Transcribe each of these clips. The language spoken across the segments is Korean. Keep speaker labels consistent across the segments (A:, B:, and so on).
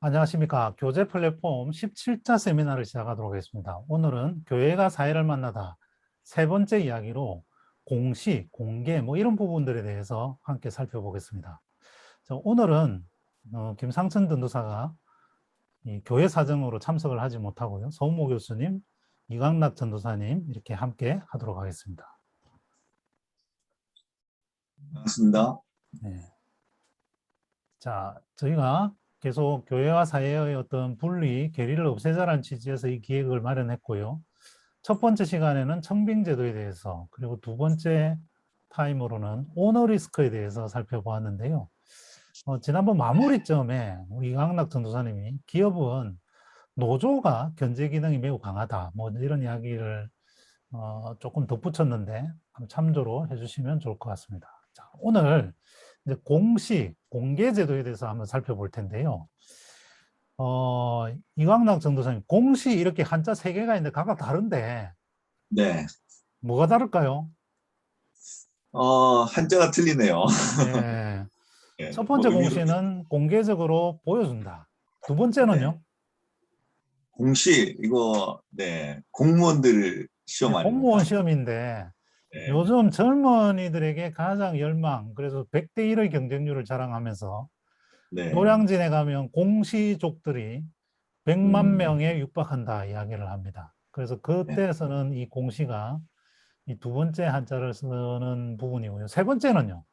A: 안녕하십니까. 교재 플랫폼 17차 세미나를 시작하도록 하겠습니다. 오늘은 교회가 사회를 만나다 세 번째 이야기로 공시, 공개 뭐 이런 부분들에 대해서 함께 살펴보겠습니다. 오늘은 김상천 전도사가 이 교회 사정으로 참석을 하지 못하고요. 서은모 교수님, 이광락 전도사님 이렇게 함께 하도록 하겠습니다.
B: 반갑습니다.
A: 네. 자, 저희가 계속 교회와 사회의 어떤 분리, 괴리를 없애자라는 취지에서 이 기획을 마련했고요. 첫 번째 시간에는 청빙제도에 대해서, 그리고 두 번째 타임으로는 오너리스크에 대해서 살펴보았는데요. 지난번 마무리점에 우리 이광락 전도사님이 기업은 노조가 견제 기능이 매우 강하다, 뭐 이런 이야기를 조금 덧붙였는데 참조로 해주시면 좋을 것 같습니다. 자, 오늘 이제 공시, 공개제도에 대해서 한번 살펴볼 텐데요. 이광락 전도사님, 공시 이렇게 한자 세 개가 있는데 각각 다른데
B: 네.
A: 뭐가 다를까요?
B: 한자가 틀리네요.
A: 네.
B: 네,
A: 첫
B: 뭐
A: 번째
B: 의미도
A: 공시는 공개적으로 보여준다. 두
B: 네.
A: 번째는요?
B: 공시 이거 네 공무원들
A: 네,
B: 시험
A: 공무원
B: 아닙니까?
A: 시험인데
B: 네,
A: 요즘 젊은이들에게 가장 열망, 그래서 100대 1의 경쟁률을 자랑하면서
B: 네,
A: 노량진에 가면 공시족들이 100만
B: 음,
A: 명에 육박한다 이야기를 합니다. 그래서
B: 네.
A: 그때서는 이 공시가 이 두 번째 한자를 쓰는 부분이고요. 세 번째는요.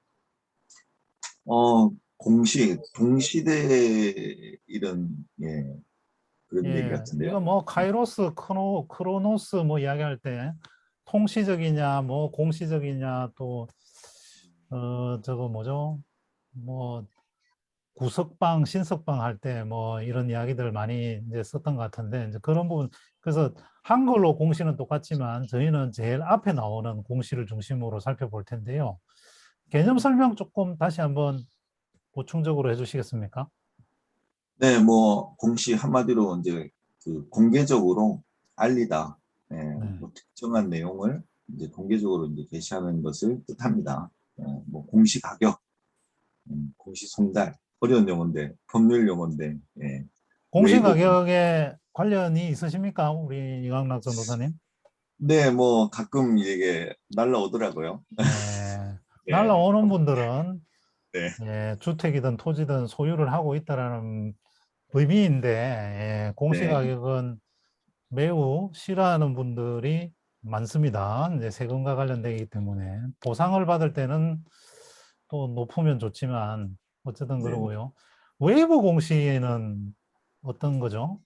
B: 공시 동시대 이런 그런 얘기
A: 예,
B: 같은데요.
A: 이거 뭐 카이로스, 크로노스 뭐 이야기할 때 통시적이냐, 뭐 공시적이냐, 또 저거 뭐죠? 뭐 구석방, 신석방 할 때 뭐 이런 이야기들 많이 이제 썼던 것 같은데 이제 그런 부분 그래서 한글로 공시는 똑같지만 저희는 제일 앞에 나오는 공시를 중심으로 살펴볼 텐데요. 개념 설명 조금 다시 한번 보충적으로 해주시겠습니까?
B: 네, 뭐 공시 한마디로 이제 그 공개적으로 알리다. 네,
A: 네.
B: 뭐 특정한 내용을 이제 공개적으로 이제 게시하는 것을 뜻합니다. 뭐 공시 가격. 공시송달 어려운 용어인데 법률 용어인데
A: 공시
B: 웨이브 공.
A: 가격에 관련이 있으십니까? 우리 이광락 전도사님?
B: 네, 뭐 가끔 이게 날라오더라고요.
A: 예,
B: 네,
A: 날라오는 분들은
B: 네,
A: 예, 주택이든 토지든 소유를 하고 있다라는 의미인데 예, 공시
B: 네,
A: 가격은 매우 싫어하는 분들이 많습니다. 이제 세금과 관련되기 때문에 보상을 받을 때는 또 높으면 좋지만 어쨌든
B: 네,
A: 그러고요. 웨이브 공시에는 어떤 거죠?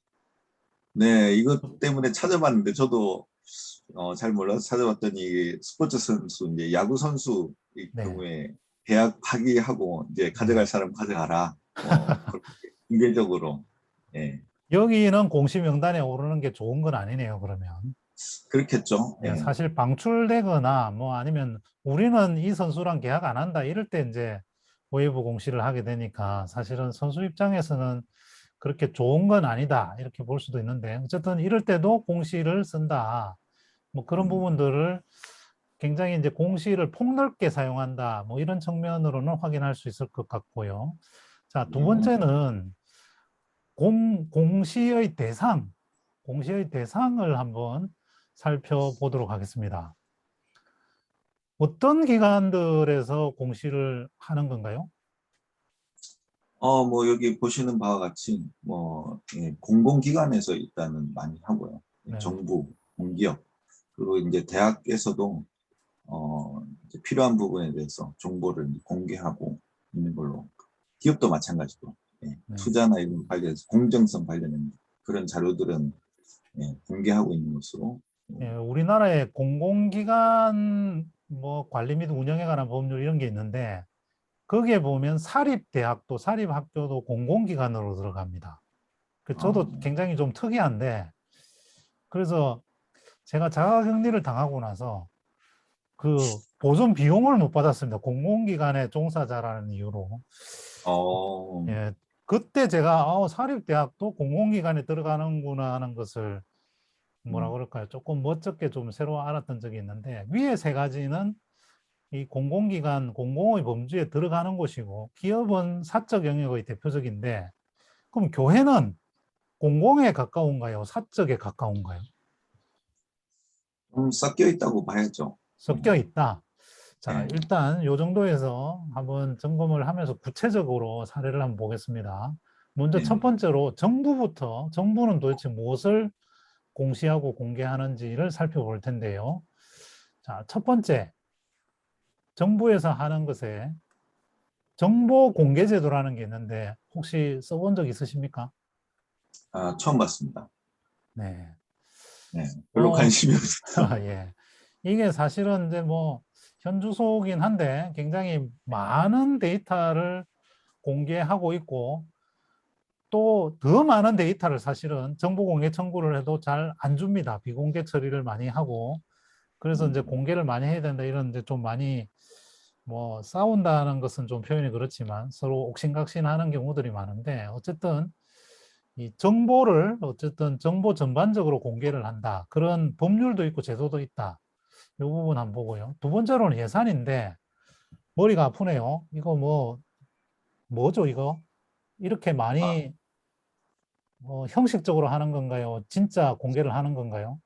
B: 네. 이것 때문에 찾아봤는데 저도 잘 몰라서 찾아봤더니 스포츠 선수 이제 야구 선수의
A: 네,
B: 경우에 계약 파기하고 이제 가져갈
A: 네.
B: 사람 가져가라. 그렇게 공개적으로
A: 여기는 공시 명단에 오르는 게 좋은 건 아니네요, 그러면.
B: 그렇겠죠.
A: 예, 사실 방출되거나 뭐 아니면 우리는 이 선수랑 계약 안 한다 이럴 때 이제 웨이브 공시를 하게 되니까 사실은 선수 입장에서는 그렇게 좋은 건 아니다 이렇게 볼 수도 있는데 어쨌든 이럴 때도 공시를 쓴다. 뭐 그런
B: 음,
A: 부분들을 굉장히 이제 공시를 폭넓게 사용한다. 뭐 이런 측면으로는 확인할 수 있을 것 같고요. 자, 두
B: 네.
A: 번째는 공시의 대상, 공시의 대상을 한번 살펴보도록 하겠습니다. 어떤 기관들에서 공시를 하는 건가요?
B: 뭐, 여기 보시는 바와 같이, 뭐, 공공기관에서 일단은 많이 하고요.
A: 네.
B: 정부, 공기업, 그리고 이제 대학에서도, 이제 필요한 부분에 대해서 정보를 공개하고 있는 걸로. 기업도 마찬가지고,
A: 네.
B: 투자나 이런 관련해서 공정성 관련된 그런 자료들은 공개하고 있는 것으로.
A: 예, 우리나라의 공공기관 뭐 관리 및 운영에 관한 법률 이런 게 있는데 거기에 보면 사립대학도 사립학교도 공공기관으로 들어갑니다.
B: 어,
A: 저도 굉장히 좀 특이한데 그래서 제가 자가격리를 당하고 나서 그 보존 비용을 못 받았습니다. 공공기관의 종사자라는 이유로.
B: 어,
A: 예, 그때 제가 사립대학도 공공기관에 들어가는구나 하는 것을 뭐라
B: 음,
A: 그럴까요? 조금 멋쩍게 좀 새로 알았던 적이 있는데 위에 세 가지는 이 공공기관, 공공의 범주에 들어가는 곳이고 기업은 사적 영역의 대표적인데 그럼 교회는 공공에 가까운가요? 사적에 가까운가요?
B: 좀 섞여 있다고 봐야죠.
A: 섞여 있다. 자,
B: 예,
A: 일단 요 정도에서 한번 점검을 하면서 구체적으로 사례를 한번 보겠습니다. 먼저 첫
B: 네.
A: 번째로 정부부터, 정부는 도대체 무엇을 공시하고 공개하는지를 살펴볼 텐데요. 자, 첫 번째, 정부에서 하는 것에 정보 공개 제도라는 게 있는데 혹시 써본 적 있으십니까?
B: 아, 처음 봤습니다.
A: 네.
B: 네, 별로
A: 어,
B: 관심이 없어서.
A: 예. 이게 사실은 이제 뭐 현주소긴 한데 굉장히 많은 데이터를 공개하고 있고 또 더 많은 데이터를 사실은 정보 공개 청구를 해도 잘 안 줍니다. 비공개 처리를 많이 하고 그래서 이제
B: 음,
A: 공개를 많이 해야 된다 이런 이제 좀 많이 뭐 싸운다는 것은 좀 표현이 그렇지만 서로 옥신각신하는 경우들이 많은데 어쨌든 이 정보를 어쨌든 정보 전반적으로 공개를 한다. 그런 법률도 있고 제도도 있다. 이 부분 한번 보고요. 두 번째로는 예산인데 머리가 아프네요. 이거 뭐죠 이거? 이렇게 많이 형식적으로 하는 건가요? 진짜 공개를 하는 건가요?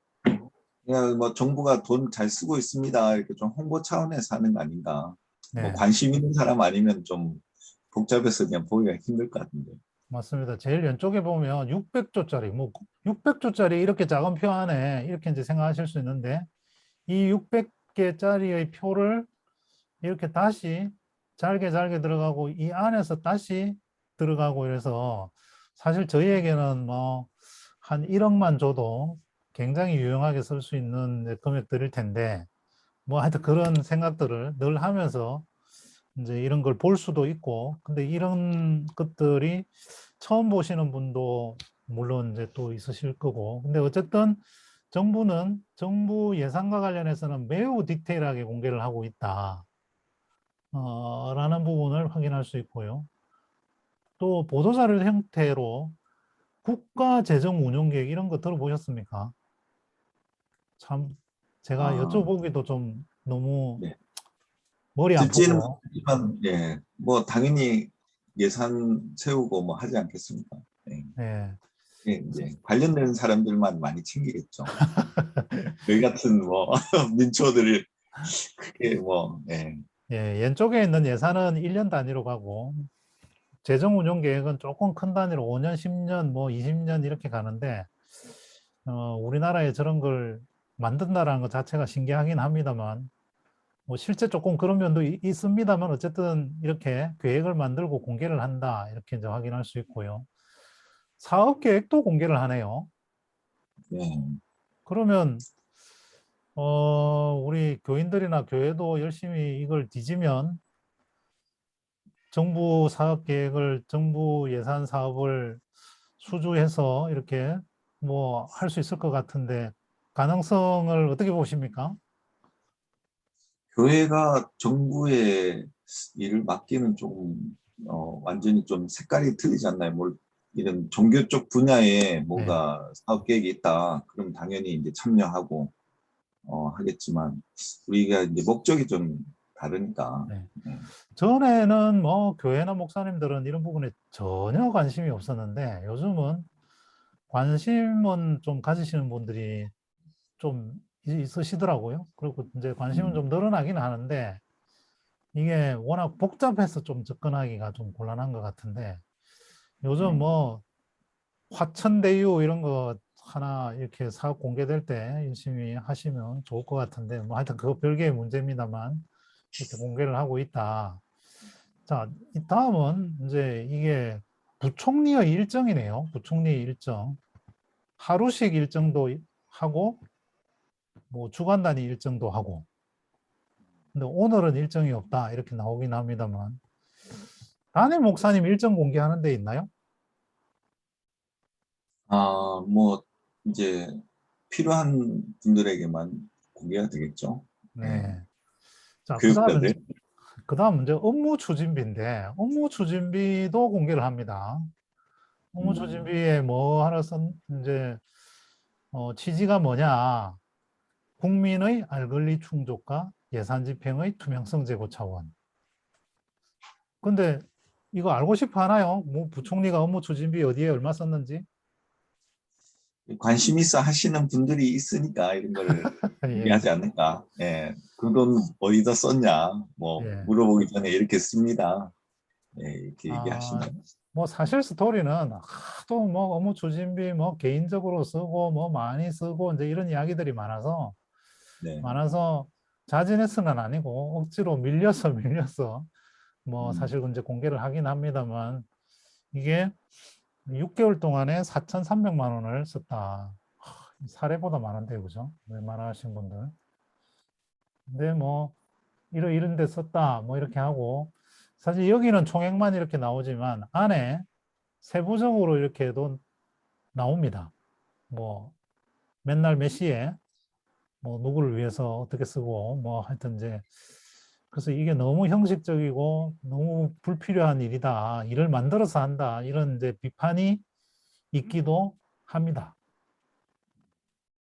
B: 그냥 뭐 정부가 돈 잘 쓰고 있습니다. 이렇게 좀 홍보 차원에서 하는 거 아닌가. 뭐
A: 네,
B: 관심 있는 사람 아니면 좀 복잡해서 그냥 보기가 힘들 것 같은데.
A: 맞습니다. 제일 왼쪽에 보면 600조짜리, 뭐 600조짜리 이렇게 작은 표 안에 이렇게 이제 생각하실 수 있는데 이 600개짜리의 표를 이렇게 다시 잘게 잘게 들어가고 이 안에서 다시 들어가고 이래서 사실 저희에게는 뭐 한 1억만 줘도 굉장히 유용하게 쓸 수 있는 금액들일 텐데 뭐 하여튼 그런 생각들을 늘 하면서 이제 이런 걸 볼 수도 있고 근데 이런 것들이 처음 보시는 분도 물론 이제 또 있으실 거고 근데 어쨌든 정부는 정부 예산과 관련해서는 매우 디테일하게 공개를 하고 있다. 라는 부분을 확인할 수 있고요. 또 보도자료 형태로 국가 재정 운용 계획 이런 거 들어보셨습니까? 참 제가
B: 아,
A: 여쭤보기도 좀 너무
B: 네.
A: 머리
B: 듣지는
A: 아프고
B: 못하지만, 예, 뭐 당연히 예산 세우고 뭐 하지 않겠습니까? 예,
A: 예,
B: 예, 이제 관련된 사람들만 많이 챙기겠죠. 저희 같은 뭐 민초들을 크게 뭐, 예,
A: 예, 왼쪽에 있는 예산은 1년 단위로 가고 재정 운용 계획은 조금 큰 단위로 5년, 10년, 뭐 20년 이렇게 가는데 우리나라에 저런 걸 만든다라는 것 자체가 신기하긴 합니다만 뭐 실제 조금 그런 면도 있습니다만 어쨌든 이렇게 계획을 만들고 공개를 한다 이렇게 이제 확인할 수 있고요. 사업 계획도 공개를 하네요.
B: 예.
A: 그러면 우리 교인들이나 교회도 열심히 이걸 뒤지면 정부 사업 계획을 정부 예산 사업을 수주해서 이렇게 뭐 할 수 있을 것 같은데 가능성을 어떻게 보십니까?
B: 교회가 정부의 일을 맡기는 좀 완전히 좀 색깔이 틀리지 않나요? 뭘 이런 종교 쪽 분야에
A: 네.
B: 뭐가 사업 계획이 있다. 그럼 당연히 이제 참여하고 하겠지만 우리가 이제 목적이 좀 다르니까.
A: 네.
B: 네.
A: 전에는 뭐 교회나 목사님들은 이런 부분에 전혀 관심이 없었는데 요즘은 관심은 좀 가지시는 분들이 좀 있으시더라고요. 그리고 이제 관심은
B: 음,
A: 좀 늘어나긴 하는데 이게 워낙 복잡해서 좀 접근하기가 좀 곤란한 것 같은데 요즘
B: 네.
A: 뭐 화천대유 이런 거 하나 이렇게 사업 공개될 때 열심히 하시면 좋을 것 같은데 뭐 하여튼 그거 별개의 문제입니다만 이렇게 공개를 하고 있다. 자, 이 다음은 이제 이게 부총리의 일정이네요. 부총리 일정. 하루씩 일정도 하고 뭐 주간 단위 일정도 하고. 근데 오늘은 일정이 없다. 이렇게 나오긴 합니다만. 담임 목사님 일정 공개하는 데 있나요?
B: 뭐 이제 필요한 분들에게만 공개가 되겠죠. 네.
A: 네. 자,
B: 교육자들.
A: 그다음 문제 업무 추진비인데 업무 추진비도 공개를 합니다. 업무
B: 음,
A: 추진비에 뭐 하나 쓴 이제 취지가 뭐냐? 국민의 알 권리 충족과 예산 집행의 투명성 제고 차원. 근데 이거 알고 싶어 하나요? 뭐 부총리가 업무 추진비 어디에 얼마 썼는지?
B: 관심 있어 하시는 분들이 있으니까 이런 걸
A: 예,
B: 얘기하지 않을까. 예, 그 돈 어디다 썼냐, 뭐
A: 예.
B: 물어보기 전에 이렇게 씁니다. 예, 이렇게
A: 아,
B: 얘기하시는.
A: 뭐 사실 스토리는 하도 뭐 업무 추진비 뭐 개인적으로 쓰고 뭐 많이 쓰고 이제 이런 이야기들이
B: 네,
A: 많아서 자진해서는 아니고 억지로 밀려서 밀려서 뭐
B: 음,
A: 사실 이제 공개를 하긴 합니다만 이게 6개월 동안에 4,300만 원을 썼다. 사례보다 많은데요, 그죠? 웬만하신 분들. 근데 뭐 이런 데 썼다 뭐 이렇게 하고 사실 여기는 총액만 이렇게 나오지만 안에 세부적으로 이렇게도 나옵니다. 뭐 맨날 몇 시에 뭐 누구를 위해서 어떻게 쓰고 뭐 하여튼 이제 그래서 이게 너무 형식적이고 너무 불필요한 일이다. 일을 만들어서 한다. 이런 이제 비판이 있기도 합니다.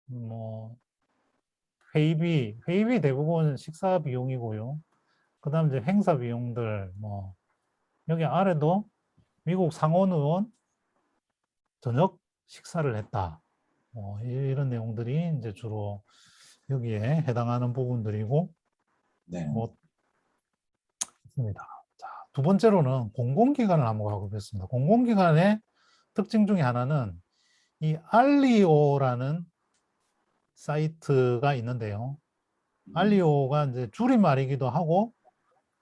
A: 뭐 회의비 대부분 식사 비용이고요. 그다음 이제 행사 비용들 뭐 여기 아래도 미국 상원 의원 저녁 식사를 했다. 뭐 이런 내용들이 이제 주로 여기에 해당하는 부분들이고
B: 네,
A: 뭐 있습니다. 자, 두 번째로는 공공기관을 한번 가보겠습니다. 공공기관의 특징 중에 하나는 이 알리오라는 사이트가 있는데요.
B: 음,
A: 알리오가 이제 줄임말이기도 하고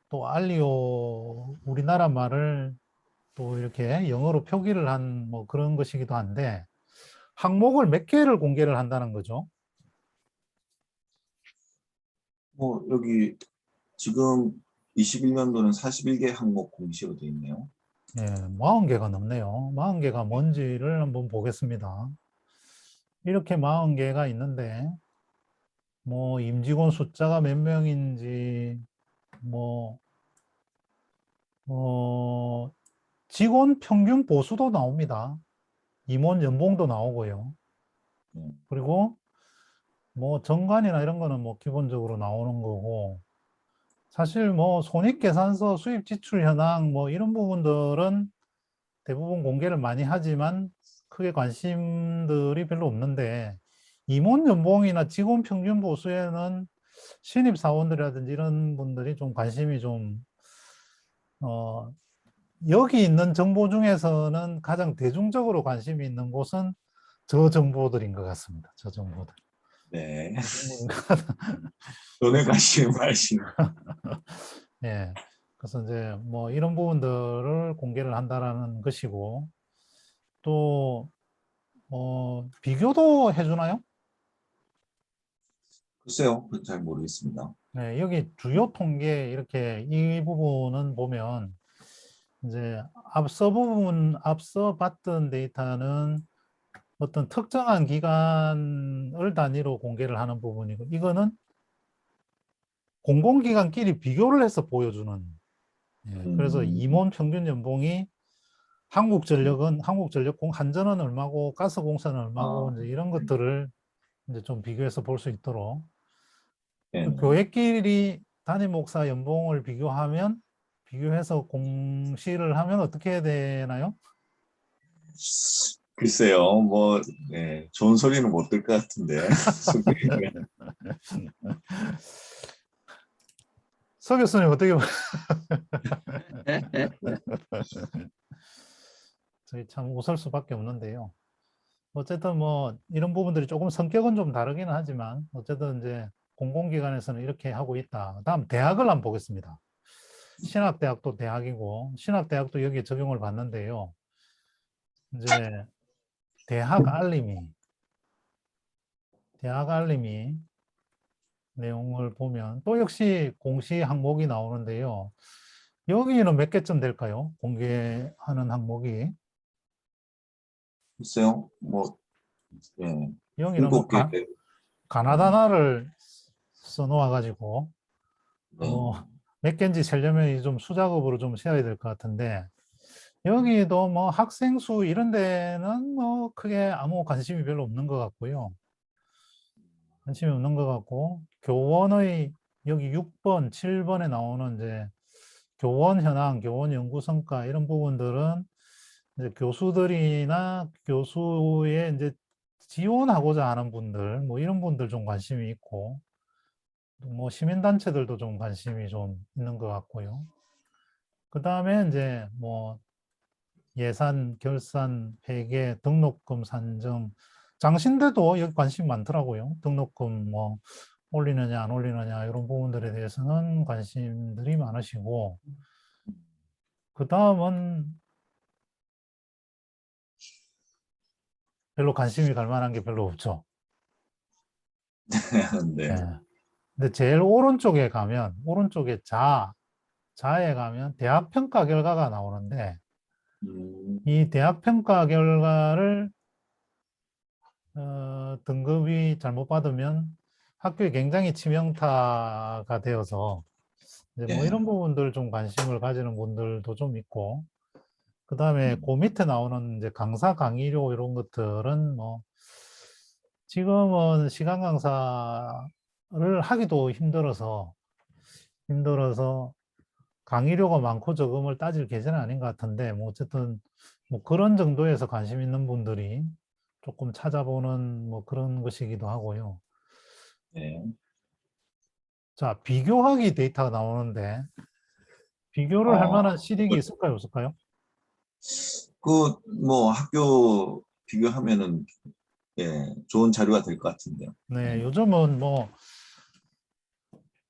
A: 또 알리오 우리나라 말을 또 이렇게 영어로 표기를 한 뭐 그런 것이기도 한데 항목을 몇 개를 공개를 한다는 거죠.
B: 뭐 여기 지금 21년도는 41개 항목 공시로 되어 있네요.
A: 예, 40개가 넘네요. 40개가 뭔지를 한번 보겠습니다. 이렇게 40개가 있는데 뭐 임직원 숫자가 몇 명인지 뭐 직원 평균 보수도 나옵니다. 임원 연봉도 나오고요.
B: 네,
A: 그리고 뭐 정관이나 이런 거는 뭐 기본적으로 나오는 거고 사실 뭐 손익계산서, 수입 지출 현황 뭐 이런 부분들은 대부분 공개를 많이 하지만 크게 관심들이 별로 없는데 임원 연봉이나 직원 평균 보수에는 신입 사원들이라든지 이런 분들이 좀 관심이 좀 어, 여기 있는 정보 중에서는 가장 대중적으로 관심이 있는 곳은 저 정보들인 것 같습니다. 저 정보들.
B: 네.
A: 음,
B: 돈에
A: 그래서
B: 관심이 많으신.
A: 예. 그래서 이제 뭐 이런 부분들을 공개를 한다라는 것이고 또 비교도 해주나요?
B: 글쎄요, 그건 잘 모르겠습니다.
A: 네, 여기 주요 통계 이렇게 이 부분은 보면 이제 앞서 봤던 데이터는 어떤 특정한 기간을 단위로 공개를 하는 부분이고 이거는 공공기관끼리 비교를 해서 보여주는 그래서
B: 음,
A: 임원 평균 연봉이 한국전력공 한전은 얼마고 가스공사는 얼마고
B: 아,
A: 이제 이런 것들을 이제 좀 비교해서 볼 수 있도록 또
B: 네네.
A: 교회끼리 담임 목사 연봉을 비교해서 공시를 하면 어떻게 해야 되나요?
B: 글쎄요, 뭐, 네, 좋은 소리는 못 들 것 같은데. 소개가.
A: 서 교수님 어떻게 저희 참 웃을 수밖에 없는데요. 어쨌든 뭐 이런 부분들이 조금 성격은 좀 다르기는 하지만 어쨌든 이제 공공기관에서는 이렇게 하고 있다. 다음 대학을 한번 보겠습니다. 신학대학도 대학이고 신학대학도 여기에 적용을 받는데요. 이제 대학 알림이 대학 알림이 내용을 보면 또 역시 공시 항목이 나오는데요. 여기는 몇 개쯤 될까요? 공개하는 항목이.
B: 글쎄요, 뭐, 예,
A: 여기는 뭐
B: 7개.
A: 가나다나를 써놓아가지고
B: 네,
A: 뭐 몇 개인지 세려면 좀 수작업으로 좀 세어야 될 것 같은데 여기도 뭐 학생 수 이런 데는 뭐 크게 아무 관심이 별로 없는 것 같고요. 관심이 없는 것 같고 교원의 여기 6번, 7번에 나오는 이제 교원 현황, 교원 연구 성과 이런 부분들은 이제 교수들이나 교수에 이제 지원하고자 하는 분들, 뭐 이런 분들 좀 관심이 있고, 뭐 시민단체들도 좀 관심이 좀 있는 것 같고요. 그 다음에 이제 뭐 예산, 결산, 회계, 등록금 산정, 장신대도 여기 관심 많더라고요. 등록금 뭐 올리느냐 안 올리느냐 이런 부분들에 대해서는 관심들이 많으시고, 그 다음은 별로 관심이 갈 만한 게 별로 없죠.
B: 네.
A: 예. 근데 제일 오른쪽에 가면, 오른쪽에 자에 가면 대학 평가 결과가 나오는데,
B: 음,
A: 이 대학 평가 결과를 등급이 잘못 받으면 학교에 굉장히 치명타가 되어서 이제 뭐
B: 예.
A: 이런 부분들 좀 관심을 가지는 분들도 좀 있고, 그 다음에 그 밑에 나오는 이제 강사 강의료 이런 것들은 뭐 지금은 시간 강사를 하기도 힘들어서 강의료가 많고 적음을 따질 계제는 아닌 것 같은데, 뭐 어쨌든 뭐 그런 정도에서 관심 있는 분들이 조금 찾아보는 뭐 그런 것이기도 하고요.
B: 예.
A: 자, 비교하기 데이터가 나오는데 비교를 할
B: 어,
A: 만한 실익이 있을까요, 없을까요?
B: 그, 뭐, 학교 비교하면은, 예, 좋은 자료가 될 것 같은데요.
A: 네,
B: 예.
A: 요즘은 뭐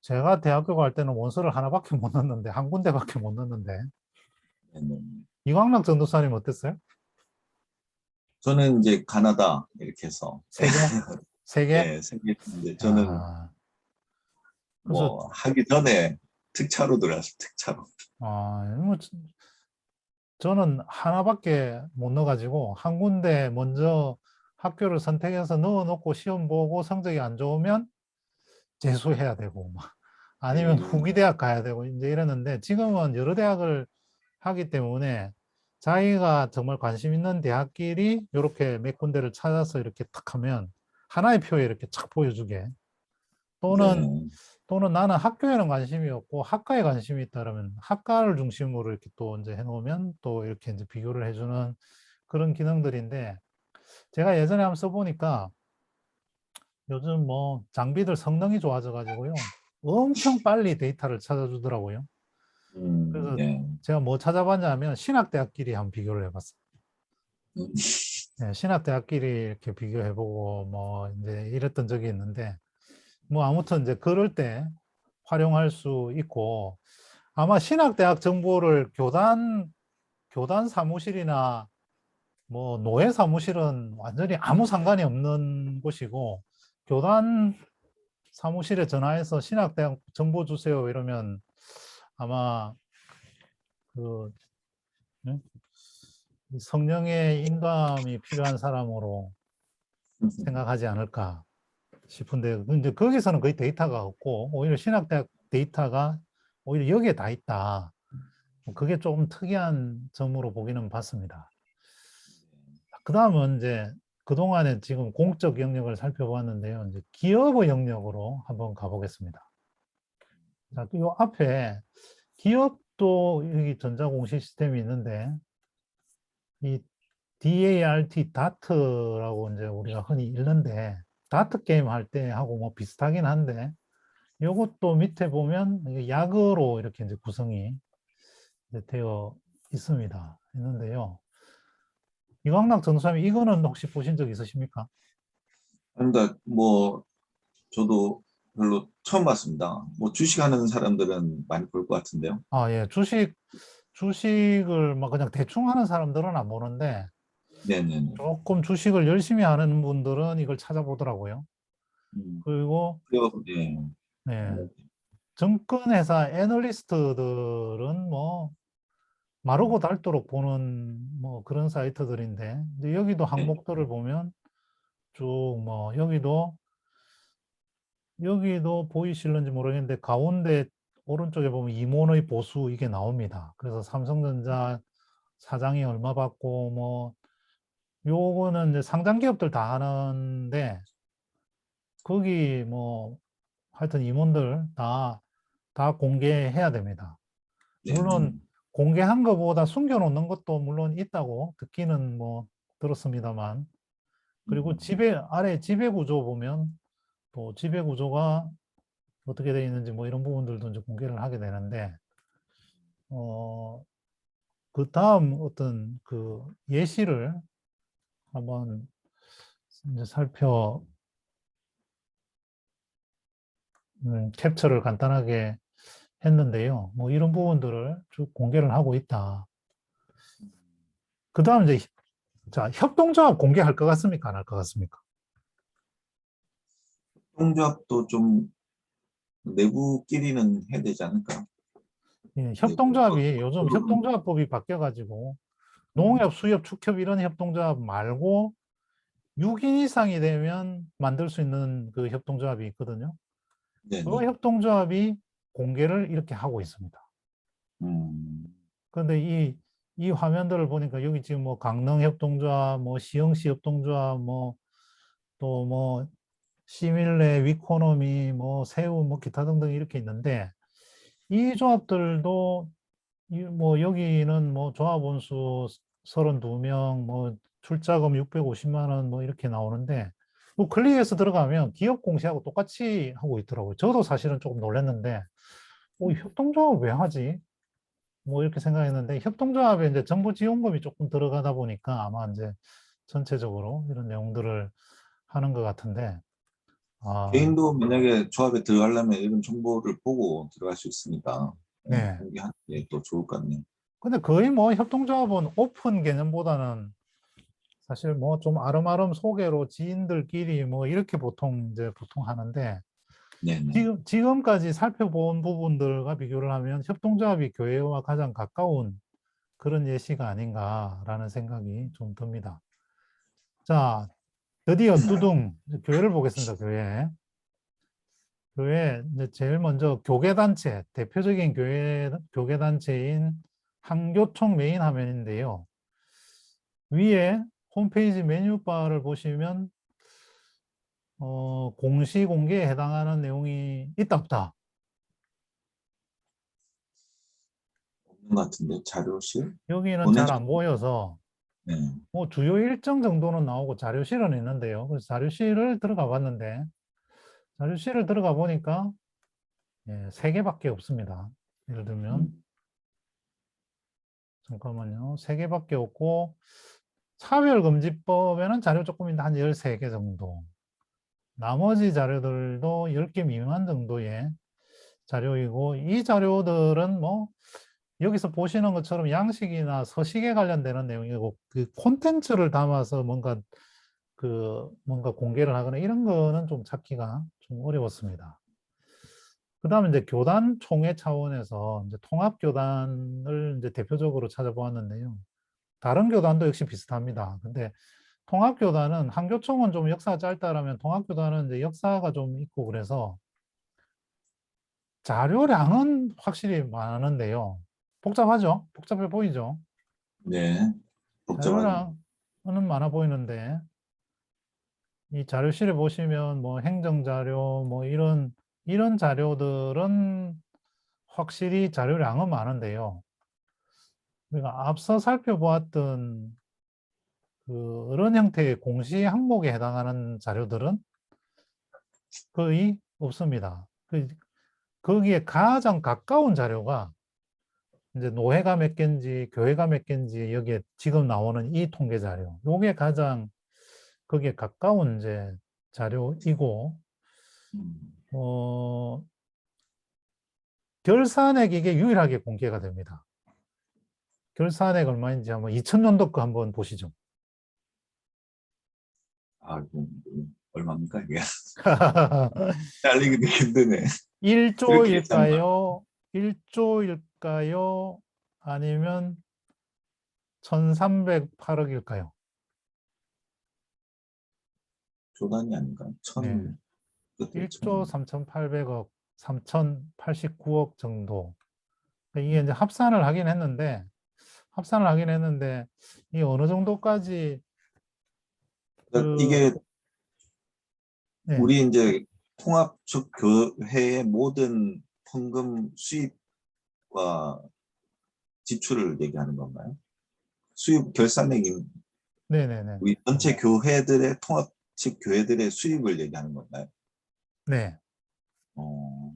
A: 제가 대학교 갈 때는 원서를 하나밖에 못 넣었는데 한 군데밖에 못 넣었는데
B: 예, 네.
A: 이광락 전도사님 어땠어요?
B: 저는 이제 가나다, 이렇게 해서,
A: 세 개? 세 개?
B: 예, 생겼는데, 저는
A: 아, 그래서
B: 뭐, 하기 전에 특차로 들어갔어요, 특차로.
A: 뭐 저는 하나밖에 못 넣어가지고 한 군데 먼저 학교를 선택해서 넣어놓고 시험 보고 성적이 안 좋으면 재수해야 되고 막 아니면
B: 음,
A: 후기 대학 가야 되고 이제 이랬는데 지금은 여러 대학을 하기 때문에 자기가 정말 관심 있는 대학끼리 이렇게 몇 군데를 찾아서 이렇게 탁 하면 하나의 표에 이렇게 착 보여주게 또는
B: 네.
A: 또는 나는 학교에는 관심이 없고 학과에 관심이 있다면 학과를 중심으로 이렇게 또 이제 해놓으면 또 이렇게 이제 비교를 해주는 그런 기능들인데 제가 예전에 한번 써보니까 요즘 뭐 장비들 성능이 좋아져 가지고요 엄청 빨리 데이터를 찾아주더라고요. 그래서
B: 네.
A: 제가 뭐 찾아봤냐면 신학대학끼리 한번 비교를 해봤어요.
B: 음,
A: 네, 신학대학끼리 이렇게 비교해보고 뭐 이제 이랬던 적이 있는데 뭐 아무튼 이제 그럴 때 활용할 수 있고 아마 신학대학 정보를 교단 사무실이나 뭐 노예 사무실은 완전히 아무 상관이 없는 곳이고 교단 사무실에 전화해서 신학대학 정보 주세요 이러면 아마 그 응? 성령의 인감이 필요한 사람으로 생각하지 않을까 싶은데 근데 거기서는 거의 데이터가 없고 오히려 신학대학 데이터가 오히려 여기에 다 있다. 그게 조금 특이한 점으로 보기는 봤습니다. 그 다음은 이제 그동안에 지금 공적 영역을 살펴봤는데요. 이제 기업의 영역으로 한번 가보겠습니다. 자, 이 앞에 기업도 여기 전자공시 시스템이 있는데 이 DART, 다트라고 이제 우리가 흔히 읽는데 다트 게임 할 때 하고 뭐 비슷하긴 한데 이것도 밑에 보면 이게 약으로 이렇게 이제 구성이 이제 되어 있습니다. 있는데요. 이광락 전도사님 이거는 혹시 보신 적 있으십니까?
B: 그러니까 뭐, 저도 별로 처음 봤습니다. 뭐, 주식하는 사람들은 많이 볼 것 같은데요.
A: 아, 예. 주식을 막 그냥 대충 하는 사람들은 안 보는데
B: 네네네.
A: 조금 주식을 열심히 하는 분들은 이걸 찾아보더라고요.
B: 음,
A: 그리고
B: 네.
A: 네, 증권회사 애널리스트들은 뭐 마르고 닳도록 보는 뭐 그런 사이트들인데 근데 여기도
B: 네.
A: 항목들을 보면 쭉 뭐 여기도 보이실는지 모르겠는데 가운데 오른쪽에 보면 임원의 보수 이게 나옵니다. 그래서 삼성전자 사장이 얼마 받고 뭐 요거는 이제 상장 기업들 다 하는데 거기 뭐 하여튼 임원들 다 공개해야 됩니다. 물론
B: 네네.
A: 공개한 것보다 숨겨놓는 것도 물론 있다고 듣기는 뭐 들었습니다만, 그리고
B: 음,
A: 아래 지배 구조 보면 또 지배 구조가 어떻게 되어 있는지 뭐 이런 부분들도 이제 공개를 하게 되는데, 어, 그 다음 어떤 그 예시를 한번 이제 캡처를 간단하게 했는데요. 뭐 이런 부분들을 쭉 공개를 하고 있다. 그 다음 이제 자, 협동조합 공개할 것 같습니까? 안 할 것 같습니까?
B: 협동조합도 좀 내부끼리는 해야 되지 않을까?
A: 예,
B: 내부
A: 협동조합이 요즘
B: 서로는
A: 협동조합법이 바뀌어가지고
B: 음,
A: 농협, 수협, 축협 이런 협동조합 말고 6인 이상이 되면 만들 수 있는 그 협동조합이 있거든요. 그
B: 네네.
A: 협동조합이 공개를 이렇게 하고 있습니다.
B: 음,
A: 그런데 이 화면들을 보니까 여기 지금 뭐 강릉협동조합, 뭐 시흥시 협동조합, 뭐 또 뭐 시밀레, 위코노미, 뭐 새우, 뭐 기타 등등 이렇게 있는데 이 조합들도 뭐 여기는 뭐 조합원 수 32명, 뭐 출자금 650만 원 뭐 이렇게 나오는데 뭐 클릭해서 들어가면 기업 공시하고 똑같이 하고 있더라고요. 저도 사실은 조금 놀랐는데 협동조합 왜 하지? 뭐 이렇게 생각했는데 협동조합에 이제 정부 지원금이 조금 들어가다 보니까 아마 이제 전체적으로 이런 내용들을 하는 것 같은데 아,
B: 개인도 만약에 조합에 들어가려면 이런 정보를 보고 들어갈 수 있으니까
A: 네.
B: 공개하는 게 또 좋을 것 같네요.
A: 근데 거의 뭐 협동조합은 오픈 개념보다는 사실 뭐 좀 아름아름 소개로 지인들끼리 뭐 이렇게 보통 하는데
B: 네네.
A: 지금까지 살펴본 부분들과 비교를 하면 협동조합이 교회와 가장 가까운 그런 예시가 아닌가라는 생각이 좀 듭니다. 자, 드디어 뚜둥 교회를 보겠습니다. 교회 이제 제일 먼저 교계단체 대표적인 교계단체인 한교총 메인 화면인데요. 위에 홈페이지 메뉴바를 보시면 공시 공개에 해당하는 내용이 있다 없다.
B: 없는 것 같은데 자료실
A: 여기는 잘
B: 보내줘.
A: 안 보여서
B: 네.
A: 뭐 주요 일정 정도는 나오고 자료실은 있는데요. 그래서 자료실을 들어가 봤는데 자료실을 들어가 보니까 예, 3개밖에 없습니다. 예를 들면
B: 음,
A: 잠깐만요. 3개밖에 없고 차별금지법에는 자료 조금 있는데 한 13개 정도. 나머지 자료들도 10개 미만 정도의 자료이고 이 자료들은 뭐 여기서 보시는 것처럼 양식이나 서식에 관련되는 내용이고 그 콘텐츠를 담아서 뭔가 공개를 하거나 이런 거는 좀 찾기가 좀 어려웠습니다. 그 다음에 이제 교단 총회 차원에서 이제 통합교단을 이제 대표적으로 찾아보았는데요. 다른 교단도 역시 비슷합니다. 근데 통합교단은 한교총은 좀 역사가 짧다라면 통합교단은 이제 역사가 좀 있고 그래서 자료량은 확실히 많은데요. 복잡하죠? 복잡해 보이죠?
B: 네. 복잡하죠.
A: 자료량은 많아 보이는데 이 자료실에 보시면 뭐 행정자료 뭐 이런 자료들은 확실히 자료량은 많은데요. 우리가 앞서 살펴보았던 그런 형태의 공시 항목에 해당하는 자료들은 거의 없습니다. 거기에 가장 가까운 자료가 이제 노회가 몇 개인지 교회가 몇 개인지 여기에 지금 나오는 이 통계 자료. 요게 가장 거기에 가까운 이제 자료이고
B: 음,
A: 어, 결산액 이게 유일하게 공개가 됩니다. 결산액 얼마인지 한번 2000년도 거 한번 보시죠.
B: 얼마입니까 이게? 알리기도 힘드네. 이렇게 작나?
A: 1조일까요? 1조일까요? 아니면 1308억일까요?
B: 조단이 아닌가?
A: 네.
B: 그때
A: 1조 3800억, 3089억 정도. 이게 이제 합산을 하긴 했는데, 이 어느 정도까지
B: 그러니까
A: 그,
B: 이게
A: 네,
B: 우리 이제 통합 즉 교회의 모든 헌금 수입과 지출을 얘기하는 건가요? 수입 결산액이
A: 네네네.
B: 우리 전체 교회들의 통합식 교회들의 수입을 얘기하는 건가요?
A: 네.
B: 어,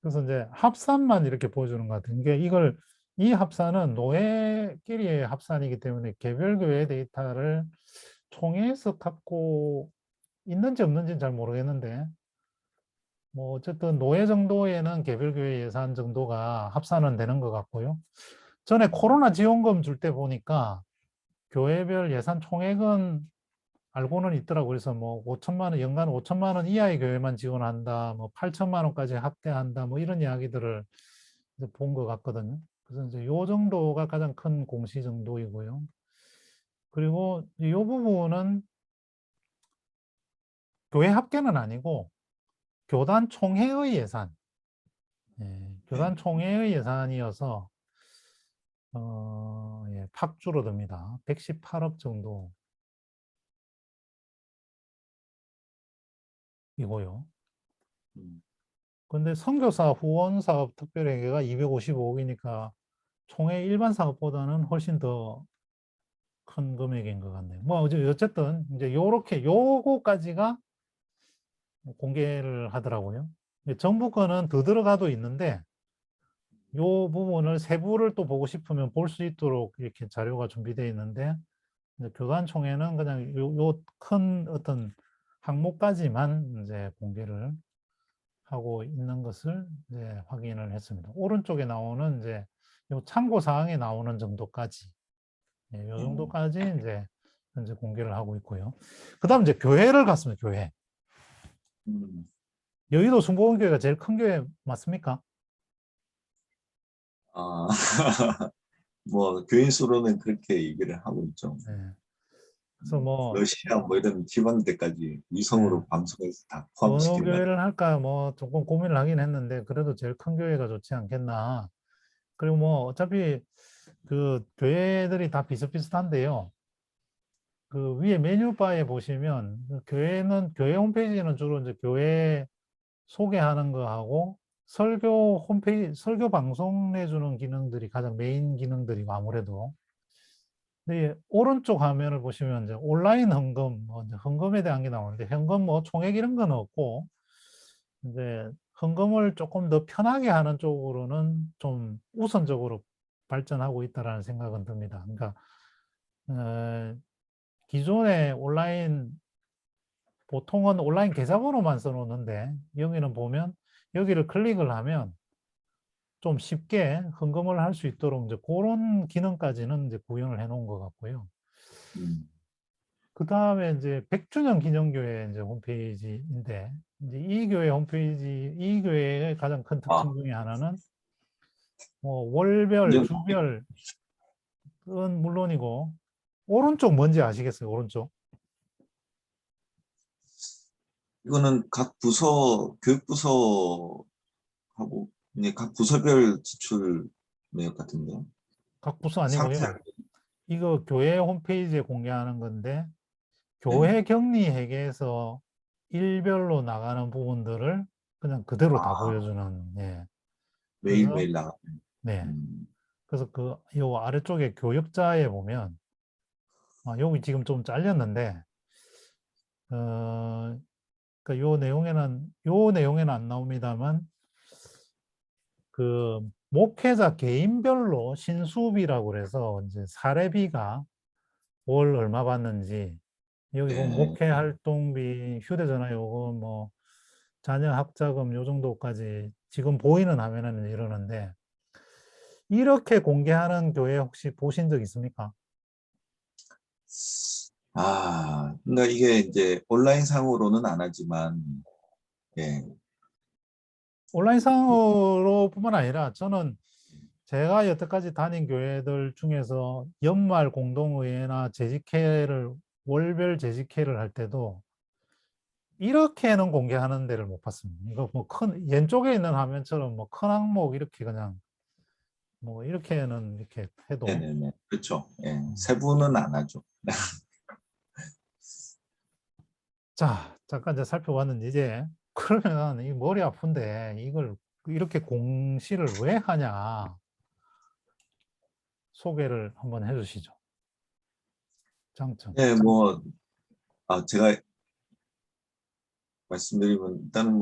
A: 그래서 이제 합산만 이렇게 보여주는 것 같은 게 이 합산은 노예끼리의 합산이기 때문에 개별 교회 데이터를 총회에서 갖고 있는지 없는지는 잘 모르겠는데 뭐 어쨌든 노예 정도에는 개별 교회 예산 정도가 합산은 되는 것 같고요. 전에 코로나 지원금 줄 때 보니까 교회별 예산 총액은 알고는 있더라고요. 그래서 뭐 5천만 원, 연간 5천만 원 이하의 교회만 지원한다, 뭐 8천만 원까지 확대한다, 뭐 이런 이야기들을 본 것 같거든요. 그래서 이제 요 정도가 가장 큰 공시 정도이고요. 그리고 이 부분은 교회 합계는 아니고 교단 총회의 예산,
B: 네.
A: 교단 총회의 예산이어서 팍 줄어듭니다. 118억 정도이고요.
B: 음,
A: 근데 선교사 후원 사업 특별회계가 255억이니까 총회 일반 사업보다는 훨씬 더 큰 금액인 것 같네요. 뭐 어쨌든 이제 요렇게 요거까지가 공개를 하더라고요. 정부 거는 더 들어가도 있는데 요 부분을 세부를 또 보고 싶으면 볼 수 있도록 이렇게 자료가 준비되어 있는데 교단 총회는 그냥 요 큰 어떤 항목까지만 이제 공개를 하고 있는 것을 이제 확인을 했습니다. 오른쪽에 나오는 이제 요 참고 사항에 나오는 정도까지, 요 정도까지 이제 현재 공개를 하고 있고요. 그다음 이제 교회를 갔습니다. 교회.
B: 음.
A: 여의도 순복음교회가 제일 큰 교회 맞습니까?
B: 아, 뭐 교인 수로는 그렇게 얘기를 하고 있죠.
A: 네. 그래서 뭐
B: 러시아 뭐 이런 지방대까지
A: 네.
B: 위성으로 방송해서 다
A: 어느
B: 포함시키는 것.
A: 교회를 할까 뭐 조금 고민을 하긴 했는데 그래도 제일 큰 교회가 좋지 않겠나. 그리고 뭐 어차피 그 교회들이 다 비슷비슷한데요. 그 위에 메뉴바에 보시면 그 교회 홈페이지는 주로 이제 교회 소개하는 거 하고 설교 홈페이지 설교 방송 내주는 기능들이 가장 메인 기능들이고 아무래도 근데 오른쪽 화면을 보시면 이제 온라인 헌금 뭐 이제 헌금에 대한 게 나오는데 현금 뭐 총액 이런 건 없고 이제 헌금을 조금 더 편하게 하는 쪽으로는 좀 우선적으로 발전하고 있다라는 생각은 듭니다. 그러니까 어, 기존의 보통은 온라인 계좌번호만 써놓는데 여기는 보면 여기를 클릭을 하면 좀 쉽게 헌금을 할 수 있도록 이제 그런 기능까지는 이제 구현을 해 놓은 것 같고요.
B: 음.
A: 그 다음에 이제 100주년 기념교회 이제 홈페이지인데 이제 이 교회의 가장 큰
B: 아,
A: 특징 중에 하나는 뭐 월별,
B: 이제
A: 주별은 물론이고 오른쪽 뭔지 아시겠어요? 오른쪽.
B: 이거는 각 부서, 교육부서하고 이제 각 부서별 지출 내역 같은데요.
A: 각 부서
B: 상세.
A: 아니고요. 이거 교회 홈페이지에 공개하는 건데
B: 네.
A: 교회 격리 회계에서 일별로 나가는 부분들을 그냥 그대로 다
B: 아,
A: 보여주는 예. 그래서
B: 매일매일 나가.
A: 네.
B: 음.
A: 그래서 요 아래쪽에 교역자에 보면 여기 지금 좀 잘렸는데 그러니까 요 내용에는 안 나옵니다만 그 목회자 개인별로 신수비라고 그래서 이제 사례비가 월 얼마 받는지 여기 보면
B: 네.
A: 목회 활동비, 휴대전화 요금, 뭐 자녀 학자금 요 정도까지 지금 보이는 화면에는 이러는데 이렇게 공개하는 교회 혹시 보신 적 있습니까?
B: 아, 그러니까 이게 이제 온라인 상으로는 안 하지만, 예.
A: 온라인상으로뿐만 아니라 저는 제가 여태까지 다닌 교회들 중에서 연말 공동의회나 재직회를 월별 재직회를 할 때도 이렇게는 공개하는 데를 못 봤습니다. 이거 뭐 왼쪽에 있는 화면처럼 뭐 큰 항목 이렇게 그냥 뭐 이렇게는 이렇게 해도
B: 네네네. 그렇죠. 예.
A: 음,
B: 세부는 안 하죠.
A: 자, 잠깐 이제 살펴봤는데 이제 그러면 이 머리 아픈데 이걸 이렇게 공시를 왜 하냐? 소개를 한번 해주시죠. 장점.
B: 네, 제가 말씀드리면 일단은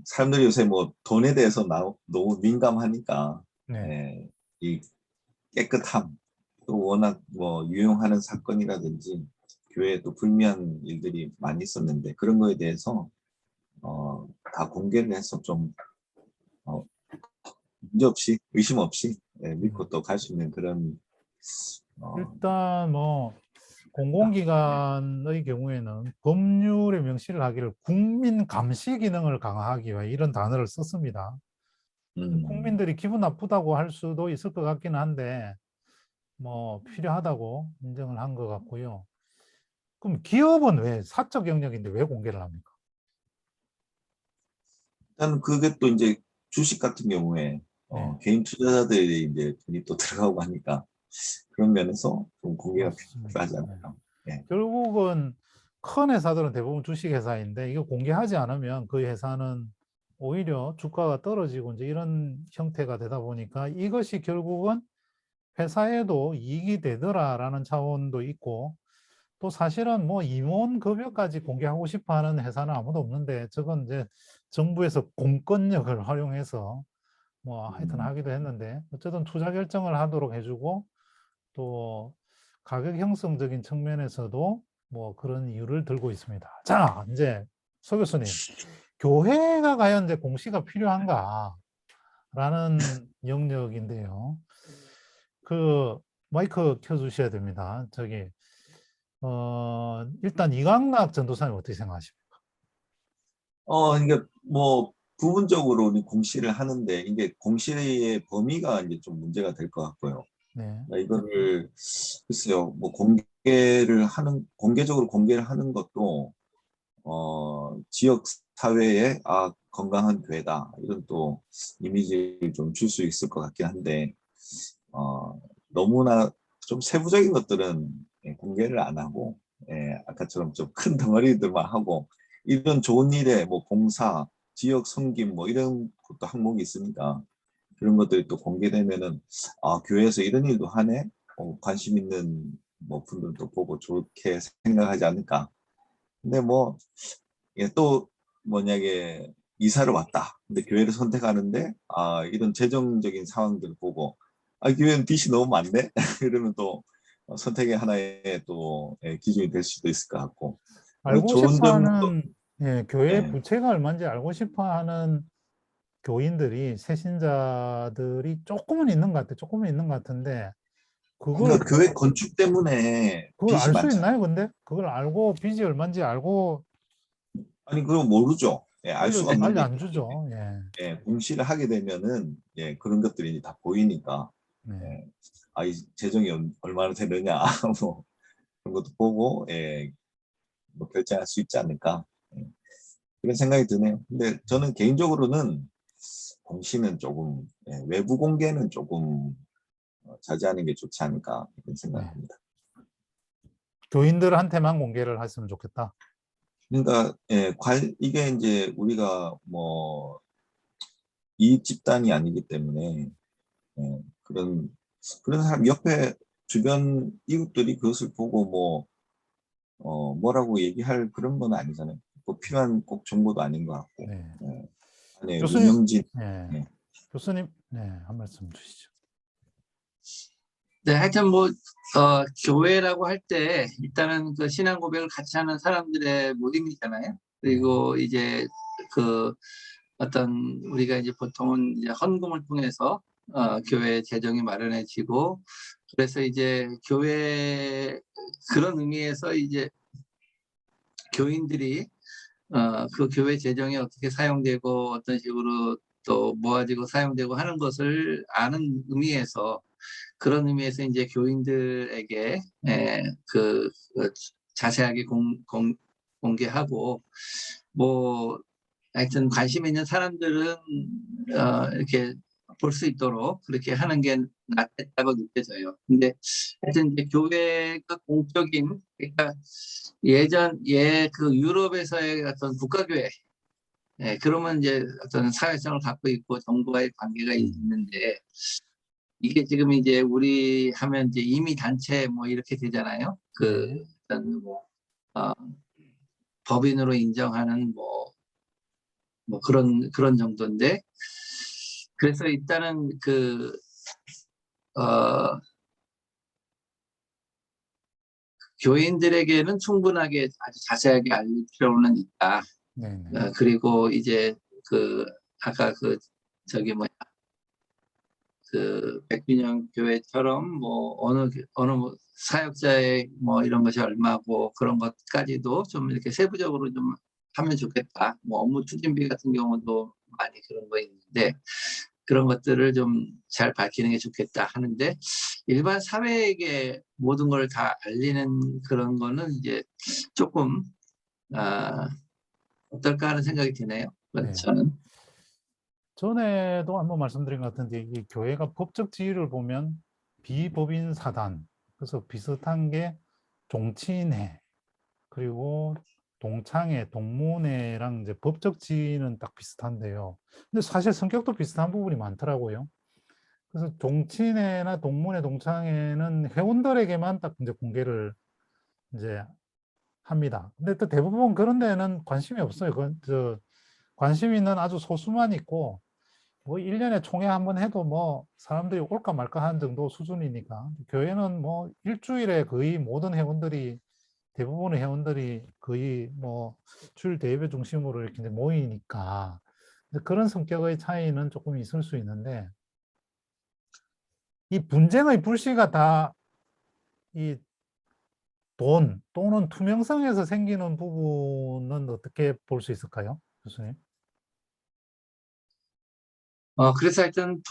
B: 사람들이 요새 돈에 대해서 너무 민감하니까,
A: 네.
B: 예, 이 깨끗함, 또 워낙 유용하는 사건이라든지 교회에 또 불미한 일들이 많이 있었는데 그런 거에 대해서 다 공개를 해서 좀 어, 문제 없이 의심 없이 믿고 또 갈 수 있는 그런
A: 일단 공공기관의 경우에는 법률에 명시를 하기를 국민 감시 기능을 강화하기 위해 이런 단어를 썼습니다. 국민들이 기분 나쁘다고 할 수도 있을 것 같기는 한데 필요하다고 인정을 한 것 같고요. 그럼 기업은 왜 사적 영역인데 왜 공개를 합니까?
B: 일단 그게 또 이제 주식 같은 경우에
A: 네,
B: 개인 투자자들이 이제 돈이 또 들어가고 하니까 그런 면에서 좀 공개가
A: 맞습니다.
B: 필요하지
A: 네.
B: 않을까. 예.
A: 결국은 큰 회사들은 대부분 주식회사인데 이거 공개하지 않으면 그 회사는 오히려 주가가 떨어지고 이제 이런 형태가 되다 보니까 이것이 결국은 회사에도 이익이 되더라라는 차원도 있고 또 사실은 임원 급여까지 공개하고 싶어 하는 회사는 아무도 없는데 저건 이제 정부에서 공권력을 활용해서 하여튼
B: 음,
A: 하기도 했는데 어쨌든 투자 결정을 하도록 해주고 또 가격 형성적인 측면에서도 그런 이유를 들고 있습니다. 자, 이제 서 교수님, 교회가 과연 이제 공시가 필요한가라는 영역인데요. 그 마이크 켜주셔야 됩니다. 일단 이광락 전도사님 어떻게 생각하십니까?
B: 이게 부분적으로 우리 공시를 하는데 이게 공시의 범위가 이제 좀 문제가 될 것 같고요.
A: 네,
B: 그러니까 이거를 글쎄요, 공개적으로 공개를 하는 것도 지역 사회에 건강한 교회다 이런 또 이미지를 좀 줄 수 있을 것 같긴 한데 너무나 좀 세부적인 것들은 공개를 안 하고 아까처럼 좀 큰 덩어리들만 하고 이런 좋은 일에 봉사, 지역 섬김 이런 것도 항목이 있으니까 그런 것들이 또 공개되면은 교회에서 이런 일도 하네 관심 있는 분들도 보고 좋게 생각하지 않을까. 근데 또 뭐냐게 이사를 왔다. 근데 교회를 선택하는데 이런 재정적인 상황들을 보고 교회는 빚이 너무 많네. 이러면 또 선택의 하나의 또 기준이 될 수도 있을 것 같고
A: 알고
B: 좋은 점도
A: 싶어하는 교회
B: 예.
A: 부채가 얼마인지 알고 싶어하는 교인들이 새신자들이 조금은 있는 것 같아, 조금은 있는 것 같은데 그걸
B: 그러니까 교회 건축 때문에
A: 그걸
B: 빚이
A: 알 수
B: 많잖아요.
A: 있나요? 근데 그걸 알고 빚이 얼마인지 알고
B: 아니 그거 모르죠. 알 수가
A: 알려
B: 없는데
A: 안 주죠. 예,
B: 공시를 하게 되면은 그런 것들이 다 보이니까
A: 네.
B: 예, 이 재정이 얼마나 되느냐 뭐 그런 것도 보고 결정할 수 있지 않을까 그런 생각이 드네요. 근데 저는 개인적으로는 공시는 조금 외부 공개는 조금 자제하는 게 좋지 않을까 이런 생각을
A: 네.
B: 합니다.
A: 교인들한테만 공개를 했으면 좋겠다.
B: 그러니까 이게 이제 우리가 이익 집단이 아니기 때문에 그런 사람 옆에 주변 이웃들이 그것을 보고 뭐라고 얘기할 그런 건 아니잖아요. 필요한 꼭 정보도 아닌 것 같고.
A: 네.
B: 아니
A: 교수님,
B: 운영진
A: 네.
B: 예.
A: 교수님, 네, 한 말씀 주시죠.
C: 네, 하여튼 교회라고 할 때 일단은 그 신앙 고백을 같이 하는 사람들의 모임이잖아요.
A: 네,
C: 그리고 이제 그 어떤 우리가 이제 보통은 이제 헌금을 통해서 교회 재정이 마련해지고 그래서 이제 교회 그런 의미에서 이제 교인들이 그 교회 재정이 어떻게 사용되고 어떤 식으로 또 모아지고 사용되고 하는 것을 아는 의미에서 그런 의미에서 이제 교인들에게 그 자세하게 공개하고 하여튼 관심 있는 사람들은 이렇게 볼 수 있도록 그렇게 하는 게 낫겠다고 느껴져요. 근데 하여튼 이제 교회가 공적인 그러니까 그 유럽에서의 어떤 국가교회 그러면 이제 어떤 사회성을 갖고 있고 정부와의 관계가 있는데 이게 지금 이제 우리 하면 이제 임의 단체 뭐 이렇게 되잖아요.
A: 네.
C: 일단 뭐 법인으로 인정하는 뭐 그런 정도인데, 그래서 일단은 어, 교인들에게는 충분하게 아주 자세하게 알릴 필요는 있다.
A: 네네.
C: 그리고 이제 아까 뭐야, 백균형 교회처럼 뭐 어느 뭐 사역자의 뭐 이런 것이 얼마고 그런 것까지도 좀 이렇게 세부적으로 좀 하면 좋겠다. 뭐 업무 추진비 같은 경우도 많이 그런 거 있는데, 그런 것들을 좀 잘 밝히는 게 좋겠다 하는데, 일반 사회에게 모든 걸 다 알리는 그런 거는 이제 조금 어떨까 하는 생각이 드네요.
A: 네.
C: 저는.
A: 전에도 한번 말씀드린 것 같은데 이 교회가 법적 지위를 보면 비법인 사단, 그래서 비슷한 게 종친회, 그리고 동창회, 동문회랑 이제 법적 지위는 딱 비슷한데요. 근데 사실 성격도 비슷한 부분이 많더라고요. 그래서 종친회나 동문회, 동창회는 회원들에게만 딱 이제 공개를 이제 합니다. 근데 또 대부분 그런 데는 관심이 없어요. 관심 있는 아주 소수만 있고, 뭐 1년에 총회 한번 해도 뭐 사람들이 올까 말까 하는 정도 수준이니까, 교회는 뭐 일주일에 거의 모든 회원들이, 대부분의 회원들이 거의 뭐 주일 대예배 중심으로 이렇게 이제 모이니까 그런 성격의 차이는 조금 있을 수 있는데, 이 분쟁의 불씨가 다 이 돈 또는 투명성에서 생기는 부분은 어떻게 볼 수 있을까요, 교수님?
C: 그래서 하여튼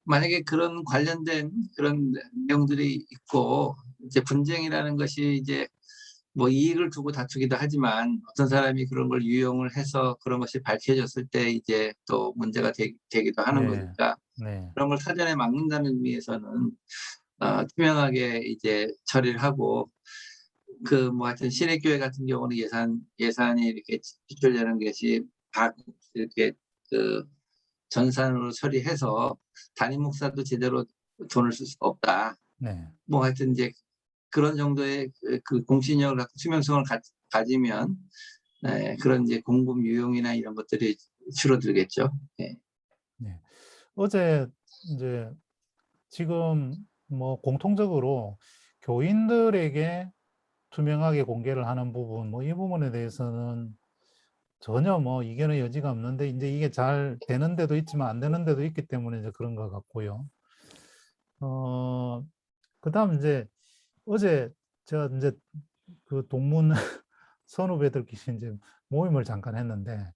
C: 만약에 그런 관련된 그런 내용들이 있고, 이제 분쟁이라는 것이 이제 뭐 이익을 두고 다투기도 하지만, 어떤 사람이 그런 걸 유용을 해서 그런 것이 밝혀졌을 때 이제 또 문제가 되기도 하는
A: 네,
C: 거니까,
A: 네,
C: 그런 걸 사전에 막는다는 의미에서는 투명하게 이제 처리를 하고, 뭐 하여튼 신학교회 같은 경우는 예산이 이렇게 지출되는 것이 다 이렇게 전산으로 처리해서 담임 목사도 제대로 돈을 쓸 수가 없다.
A: 네.
C: 뭐 하여튼 이제 그런 정도의 공신력을 갖고 투명성을 가지면, 그런 이제 공급 유용이나 이런 것들이 줄어들겠죠. 네.
A: 네. 어제 이제 지금 뭐 공통적으로 교인들에게 투명하게 공개를 하는 부분, 뭐 이 부분에 대해서는 전혀 뭐 이견의 여지가 없는데, 이제 이게 잘 되는 데도 있지만 안 되는 데도 있기 때문에 이제 그런 것 같고요. 그다음 이제 어제 제가 이제 그 동문 선후배들끼리 이제 모임을 잠깐 했는데,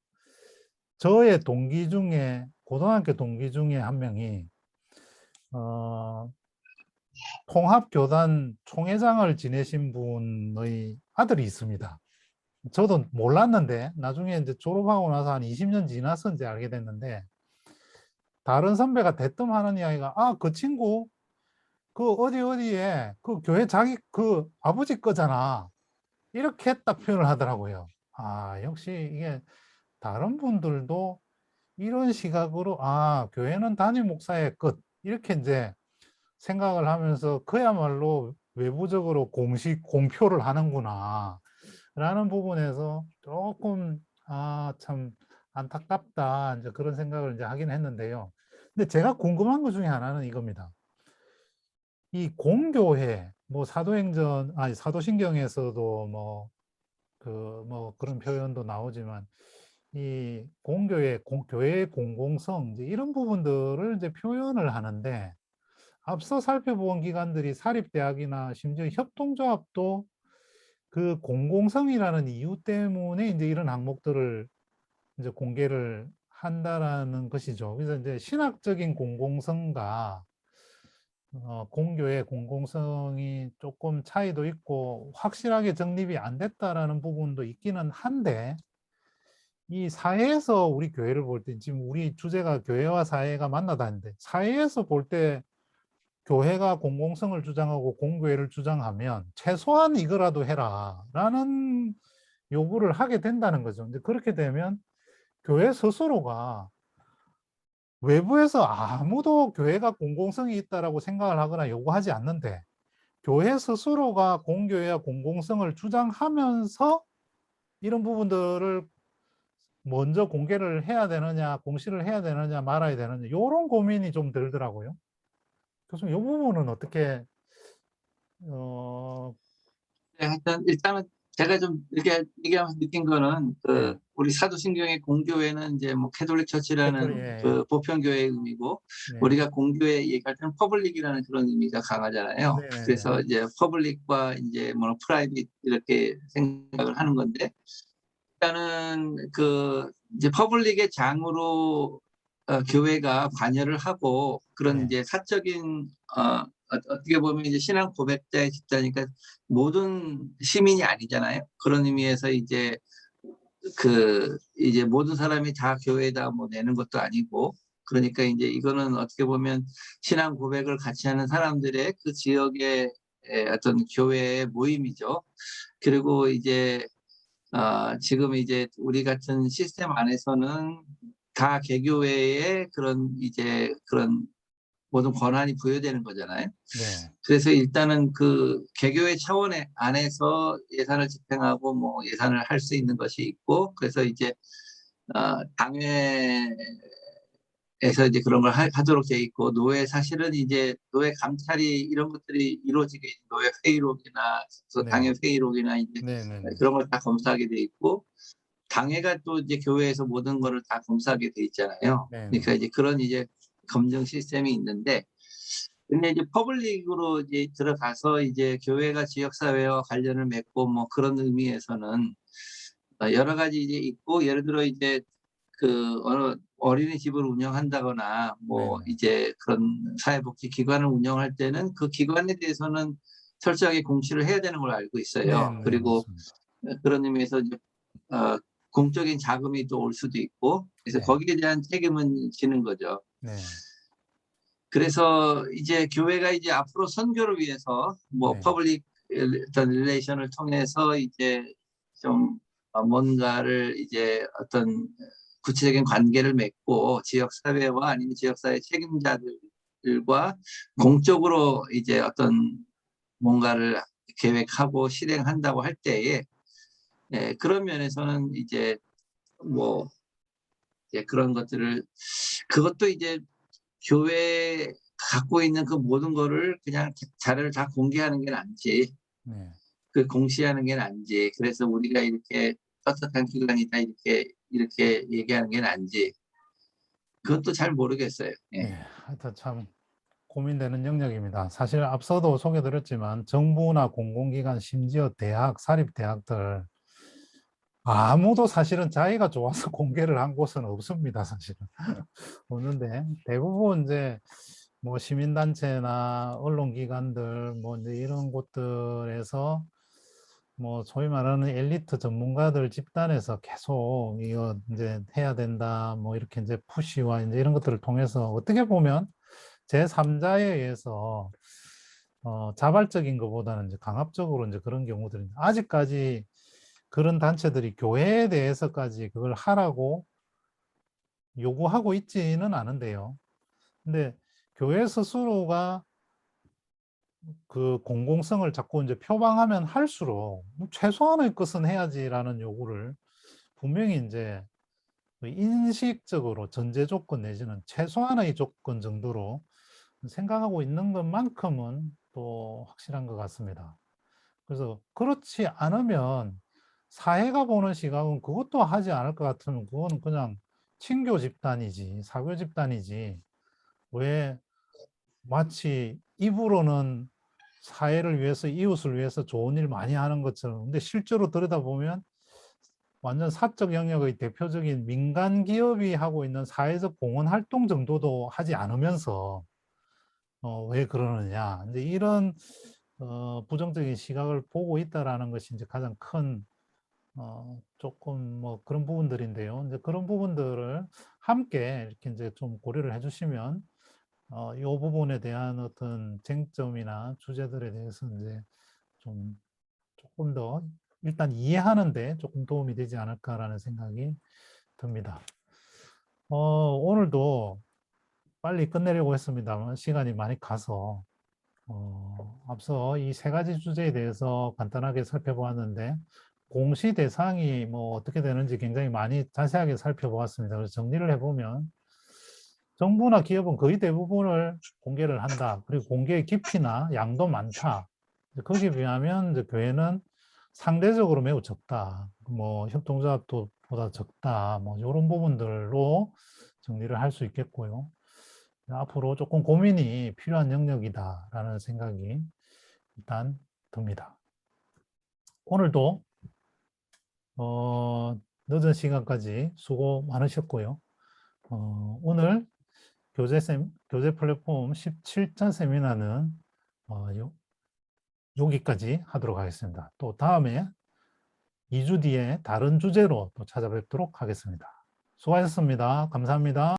A: 저의 동기 중에, 고등학교 동기 중에 한 명이 어, 통합교단 총회장을 지내신 분의 아들이 있습니다. 저도 몰랐는데 나중에 이제 졸업하고 나서 한 20년 지나서 이제 알게 됐는데, 다른 선배가 대뜸하는 이야기가, 아, 그 친구 그 어디에 그 교회 자기 그 아버지 거잖아, 이렇게 딱 표현을 하더라고요. 아, 역시 이게 다른 분들도 이런 시각으로, 아, 교회는 담임 목사의 끝, 이렇게 이제 생각을 하면서 그야말로 외부적으로 공표를 하는구나 라는 부분에서 조금, 아, 참 안타깝다, 이제 그런 생각을 이제 하긴 했는데요. 근데 제가 궁금한 것 중에 하나는 이겁니다. 이 공교회, 뭐 사도행전, 아니 사도신경에서도 뭐 뭐 그런 표현도 나오지만, 이 공교회, 교회의 공공성, 이제 이런 부분들을 이제 표현을 하는데, 앞서 살펴본 기관들이 사립대학이나 심지어 협동조합도 그 공공성이라는 이유 때문에 이제 이런 항목들을 이제 공개를 한다라는 것이죠. 그래서 이제 신학적인 공공성과 공교의 공공성이 조금 차이도 있고 확실하게 정립이 안 됐다라는 부분도 있기는 한데, 이 사회에서 우리 교회를 볼 때, 지금 우리 주제가 교회와 사회가 만나다는데, 사회에서 볼 때 교회가 공공성을 주장하고 공교회를 주장하면 최소한 이거라도 해라라는 요구를 하게 된다는 거죠. 이제 그렇게 되면 교회 스스로가 외부에서 아무도 교회가 공공성이 있다라고 생각을 하거나 요구하지 않는데 교회 스스로가 공교회와 공공성을 주장하면서 이런 부분들을 먼저 공개를 해야 되느냐, 공시를 해야 되느냐, 말아야 되느냐, 이런 고민이 좀 들더라고요. 교수님, 이 부분은 어떻게, 어,
C: 네, 하여튼 일단은 제가 좀 이렇게 얘기하면서 느낀 거는
A: 네,
C: 우리 사도신경의 공교회는 이제 뭐 캐톨릭
A: 캐톨릭,
C: 처치라는
A: 예,
C: 그 보편교회의 의미고,
A: 네,
C: 우리가 공교회 얘기할 때는 퍼블릭이라는 그런 의미가 강하잖아요.
A: 네, 네, 네,
C: 그래서 이제 퍼블릭과 이제 뭐 프라이빗 이렇게 생각을 하는 건데, 일단은 이제 퍼블릭의 장으로 교회가 관여를 하고 그런
A: 네,
C: 이제 사적인 어떻게 보면 이제 신앙 고백자의 집단이니까 모든 시민이 아니잖아요. 그런 의미에서 이제 이제 모든 사람이 다 교회에다 뭐 내는 것도 아니고, 그러니까 이제 이거는 어떻게 보면 신앙 고백을 같이 하는 사람들의 그 지역의 어떤 교회의 모임이죠. 그리고 이제 지금 이제 우리 같은 시스템 안에서는 다 개교회에 그런 이제 그런 모든 권한이 부여되는 거잖아요.
A: 네,
C: 그래서 일단은 그 개교회 차원의 안에서 예산을 집행하고 뭐 예산을 할 수 있는 것이 있고, 그래서 이제 당회에서 이제 그런 걸 하도록 돼 있고, 노회 사실은 이제 노회 감찰이 이런 것들이 이루어지게 노회 회의록이나
A: 네,
C: 당회 회의록이나 이제
A: 네, 네, 네,
C: 그런 걸 다 검사하게 돼 있고, 당회가 또 이제 교회에서 모든 거를 다 검사하게 돼 있잖아요.
A: 네, 네,
C: 그러니까 이제 그런 이제 검증 시스템이 있는데, 근데 이제 퍼블릭으로 이제 들어가서 이제 교회가 지역사회와 관련을 맺고 뭐 그런 의미에서는 여러 가지 이제 있고, 예를 들어 이제 어느 어린이집을 운영한다거나
A: 네,
C: 뭐
A: 네,
C: 이제 그런 사회복지 기관을 운영할 때는 그 기관에 대해서는 철저하게 공시를 해야 되는 걸 알고
A: 네,
C: 있어요.
A: 네,
C: 그리고
A: 맞습니다.
C: 그런 의미에서 이제 공적인 자금이 또 올 수도 있고, 그래서
A: 네,
C: 거기에 대한 책임은 지는 거죠.
A: 네,
C: 그래서 이제 교회가 이제 앞으로 선교를 위해서 뭐
A: 네,
C: 퍼블릭 어떤 릴레이션을 통해서 이제 좀 뭔가를 이제 어떤 구체적인 관계를 맺고 지역 사회와 아니면 지역 사회 책임자들과 공적으로 이제 어떤 뭔가를 계획하고 실행한다고 할 때에, 그런 면에서는 이제 뭐 그런 것들을, 그것도 이제 교회 갖고 있는 그 모든 거를 그냥 자료를 다 공개하는 게 낫지,
A: 네.
C: 그 공시하는 게 낫지, 그래서 우리가 이렇게 떳떳한 기관이다 이렇게 얘기하는 게 낫지, 그것도 잘 모르겠어요. 예.
A: 예, 하여튼 참 고민되는 영역입니다. 사실 앞서도 소개드렸지만 정부나 공공기관, 심지어 대학, 사립대학들 아무도 사실은 자기가 좋아서 공개를 한 곳은 없습니다. 사실은 없는데 대부분 이제 뭐 시민단체나 언론기관들 뭐 이제 이런 곳들에서 뭐 소위 말하는 엘리트 전문가들 집단에서 계속 이거 이제 해야 된다 뭐 이렇게 이제 푸시와 이제 이런 것들을 통해서 어떻게 보면 제3자에 의해서 자발적인 것보다는 이제 강압적으로 이제 그런 경우들이 아직까지 그런 단체들이 교회에 대해서까지 그걸 하라고 요구하고 있지는 않은데요. 근데 교회 스스로가 그 공공성을 자꾸 이제 표방하면 할수록 최소한의 것은 해야지라는 요구를 분명히 이제 인식적으로 전제 조건 내지는 최소한의 조건 정도로 생각하고 있는 것만큼은 또 확실한 것 같습니다. 그래서 그렇지 않으면 사회가 보는 시각은 그것도 하지 않을 것 같으면 그거는 그냥 친교 집단이지, 사교 집단이지. 왜 마치 입으로는 사회를 위해서, 이웃을 위해서 좋은 일 많이 하는 것처럼. 근데 실제로 들여다보면 완전 사적 영역의 대표적인 민간 기업이 하고 있는 사회적 공헌 활동 정도도 하지 않으면서 왜 그러느냐. 이제 이런 부정적인 시각을 보고 있다라는 것이 이제 가장 큰 조금 뭐 그런 부분들인데요. 이제 그런 부분들을 함께 이렇게 이제 좀 고려를 해주시면 이 부분에 대한 어떤 쟁점이나 주제들에 대해서 이제 좀 조금 더 일단 이해하는데 조금 도움이 되지 않을까라는 생각이 듭니다. 오늘도 빨리 끝내려고 했습니다만 시간이 많이 가서 앞서 이 세 가지 주제에 대해서 간단하게 살펴보았는데 공시 대상이 뭐 어떻게 되는지 굉장히 많이 자세하게 살펴보았습니다. 그래서 정리를 해보면 정부나 기업은 거의 대부분을 공개를 한다. 그리고 공개의 깊이나 양도 많다. 거기에 비하면 이제 교회는 상대적으로 매우 적다. 뭐 협동조합도 보다 적다. 뭐 이런 부분들로 정리를 할 수 있겠고요. 앞으로 조금 고민이 필요한 영역이다라는 생각이 일단 듭니다. 오늘도 늦은 시간까지 수고 많으셨고요. 오늘 교재 플랫폼 17차 세미나는 여기까지 하도록 하겠습니다. 또 다음에 2주 뒤에 다른 주제로 또 찾아뵙도록 하겠습니다. 수고하셨습니다. 감사합니다.